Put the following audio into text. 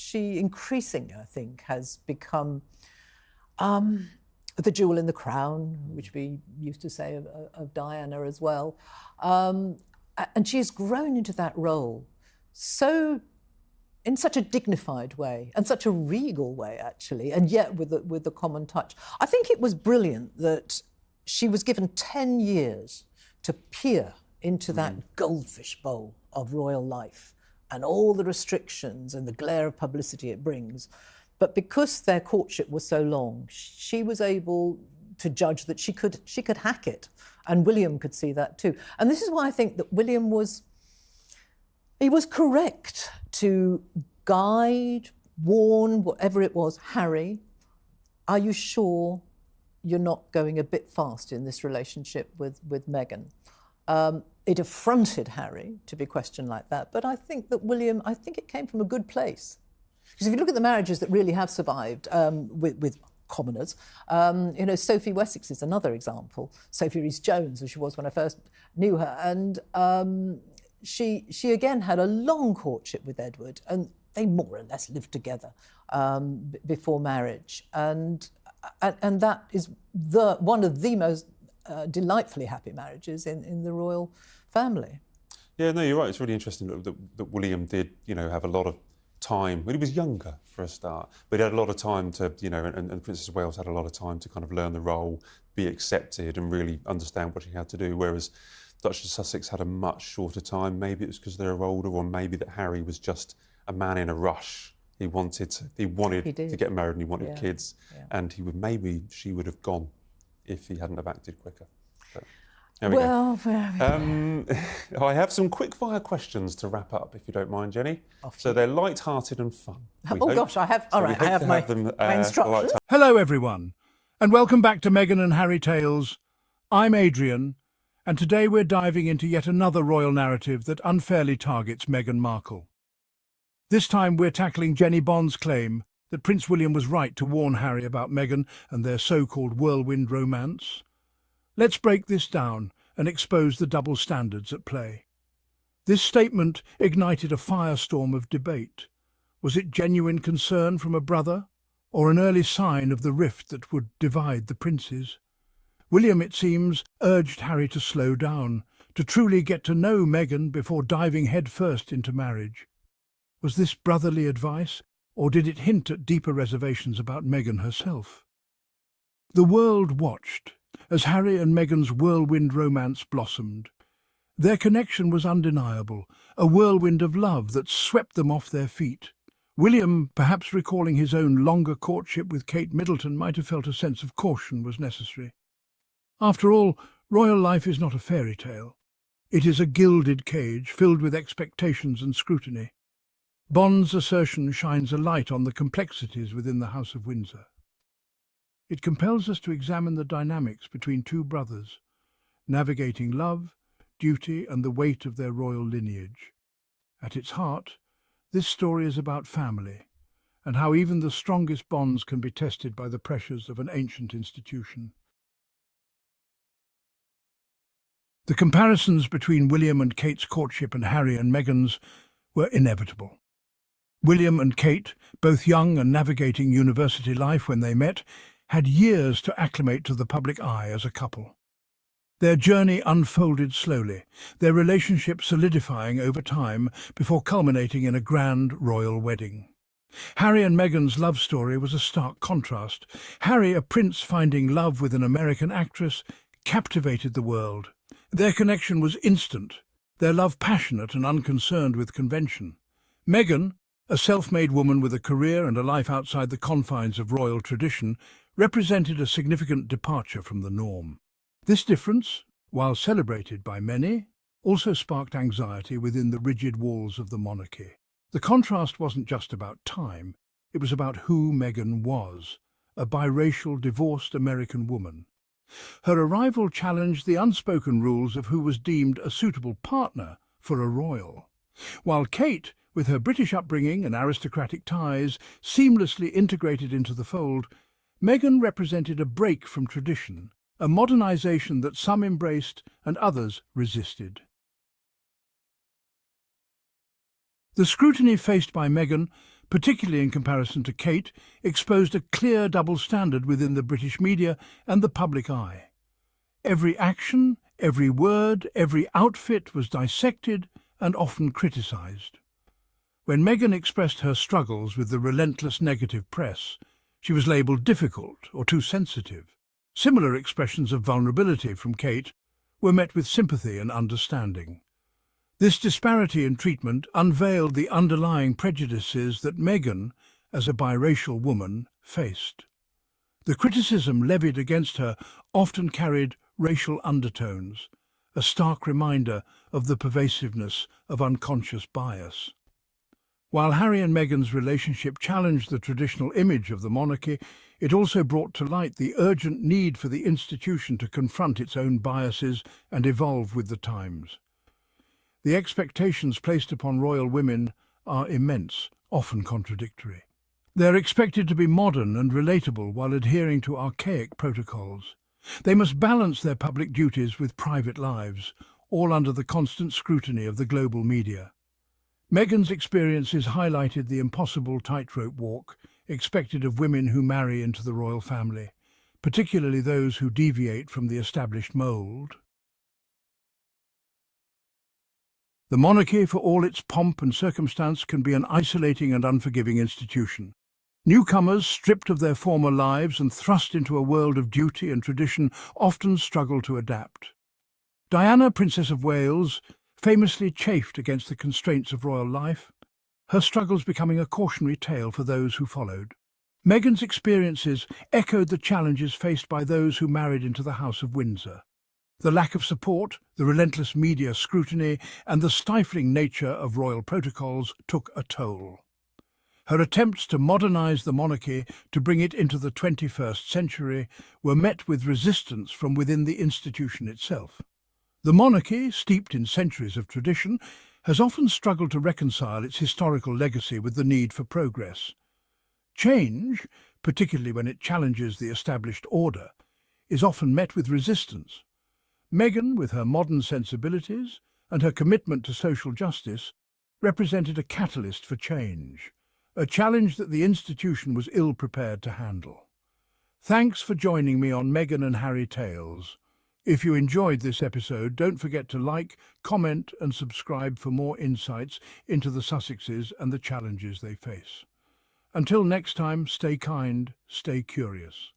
she increasingly, I think, has become the jewel in the crown, which we used to say of Diana as well. And she's grown into that role in such a dignified way and such a regal way, actually, and yet with the common touch. I think it was brilliant that she was given 10 years to peer into that goldfish bowl of royal life and all the restrictions and the glare of publicity it brings. But because their courtship was so long, she was able to judge that she could hack it, and William could see that too. And this is why I think that William was correct to guide, warn, whatever it was, Harry, are you sure you're not going a bit fast in this relationship with Meghan? It affronted Harry to be questioned like that, but I think that William, I think it came from a good place. Because if you look at the marriages that really have survived with commoners, Sophie Wessex is another example. Sophie Rhys-Jones, as she was when I first knew her, and she again had a long courtship with Edward, and they more or less lived together before marriage, and that is one of the most delightfully happy marriages in the royal family. Yeah, no, you're right. It's really interesting that William did, have a lot of time when he was younger, for a start, but he had a lot of time to, and the Princess of Wales had a lot of time to kind of learn the role, be accepted, and really understand what she had to do. Whereas Duchess of Sussex had a much shorter time. Maybe it was because they were older, or maybe that Harry was just a man in a rush. He wanted to get married, and he wanted kids, and maybe she would have gone if he hadn't have acted quicker. But there we go. I have some quick-fire questions to wrap up, if you don't mind, Jenny. So they're light-hearted and fun. Gosh, I have. All right, I have my instructions. Hello, everyone, and welcome back to Meghan and Harry Tales. I'm Adrian, and today we're diving into yet another royal narrative that unfairly targets Meghan Markle. This time we're tackling Jennie Bond's claim that Prince William was right to warn Harry about Meghan and their so-called whirlwind romance. Let's break this down and expose the double standards at play. This statement ignited a firestorm of debate. Was it genuine concern from a brother, or an early sign of the rift that would divide the princes? William, it seems, urged Harry to slow down, to truly get to know Meghan before diving headfirst into marriage. Was this brotherly advice, or did it hint at deeper reservations about Meghan herself? The world watched as Harry and Meghan's whirlwind romance blossomed. Their connection was undeniable, a whirlwind of love that swept them off their feet. William, perhaps recalling his own longer courtship with Kate Middleton, might have felt a sense of caution was necessary. After all, royal life is not a fairy tale. It is a gilded cage filled with expectations and scrutiny. Bond's assertion shines a light on the complexities within the House of Windsor. It compels us to examine the dynamics between two brothers, navigating love, duty, and the weight of their royal lineage. At its heart, this story is about family, and how even the strongest bonds can be tested by the pressures of an ancient institution. The comparisons between William and Kate's courtship and Harry and Meghan's were inevitable. William and Kate, both young and navigating university life when they met, had years to acclimate to the public eye as a couple. Their journey unfolded slowly, their relationship solidifying over time before culminating in a grand royal wedding. Harry and Meghan's love story was a stark contrast. Harry, a prince finding love with an American actress, captivated the world. Their connection was instant, their love passionate and unconcerned with convention. Meghan, a self-made woman with a career and a life outside the confines of royal tradition, represented a significant departure from the norm. This difference, while celebrated by many, also sparked anxiety within the rigid walls of the monarchy. The contrast wasn't just about time, it was about who Meghan was, a biracial, divorced American woman. Her arrival challenged the unspoken rules of who was deemed a suitable partner for a royal. While Kate, with her British upbringing and aristocratic ties, seamlessly integrated into the fold, Meghan represented a break from tradition, a modernization that some embraced and others resisted. The scrutiny faced by Meghan, particularly in comparison to Kate, exposed a clear double standard within the British media and the public eye. Every action, every word, every outfit was dissected and often criticised. When Meghan expressed her struggles with the relentless negative press, she was labelled difficult or too sensitive. Similar expressions of vulnerability from Kate were met with sympathy and understanding. This disparity in treatment unveiled the underlying prejudices that Meghan, as a biracial woman, faced. The criticism levied against her often carried racial undertones, a stark reminder of the pervasiveness of unconscious bias. While Harry and Meghan's relationship challenged the traditional image of the monarchy, it also brought to light the urgent need for the institution to confront its own biases and evolve with the times. The expectations placed upon royal women are immense, often contradictory. They're expected to be modern and relatable while adhering to archaic protocols. They must balance their public duties with private lives, all under the constant scrutiny of the global media. Meghan's experiences highlighted the impossible tightrope walk expected of women who marry into the royal family, particularly those who deviate from the established mould. The monarchy, for all its pomp and circumstance, can be an isolating and unforgiving institution. Newcomers, stripped of their former lives and thrust into a world of duty and tradition, often struggle to adapt. Diana, Princess of Wales, famously chafed against the constraints of royal life, her struggles becoming a cautionary tale for those who followed. Meghan's experiences echoed the challenges faced by those who married into the House of Windsor. The lack of support, the relentless media scrutiny, and the stifling nature of royal protocols took a toll. Her attempts to modernise the monarchy, to bring it into the 21st century, were met with resistance from within the institution itself. The monarchy, steeped in centuries of tradition, has often struggled to reconcile its historical legacy with the need for progress. Change, particularly when it challenges the established order, is often met with resistance. Meghan, with her modern sensibilities and her commitment to social justice, represented a catalyst for change, a challenge that the institution was ill-prepared to handle. Thanks for joining me on Meghan and Harry Tales. If you enjoyed this episode, don't forget to like, comment and subscribe for more insights into the Sussexes and the challenges they face. Until next time, stay kind, stay curious.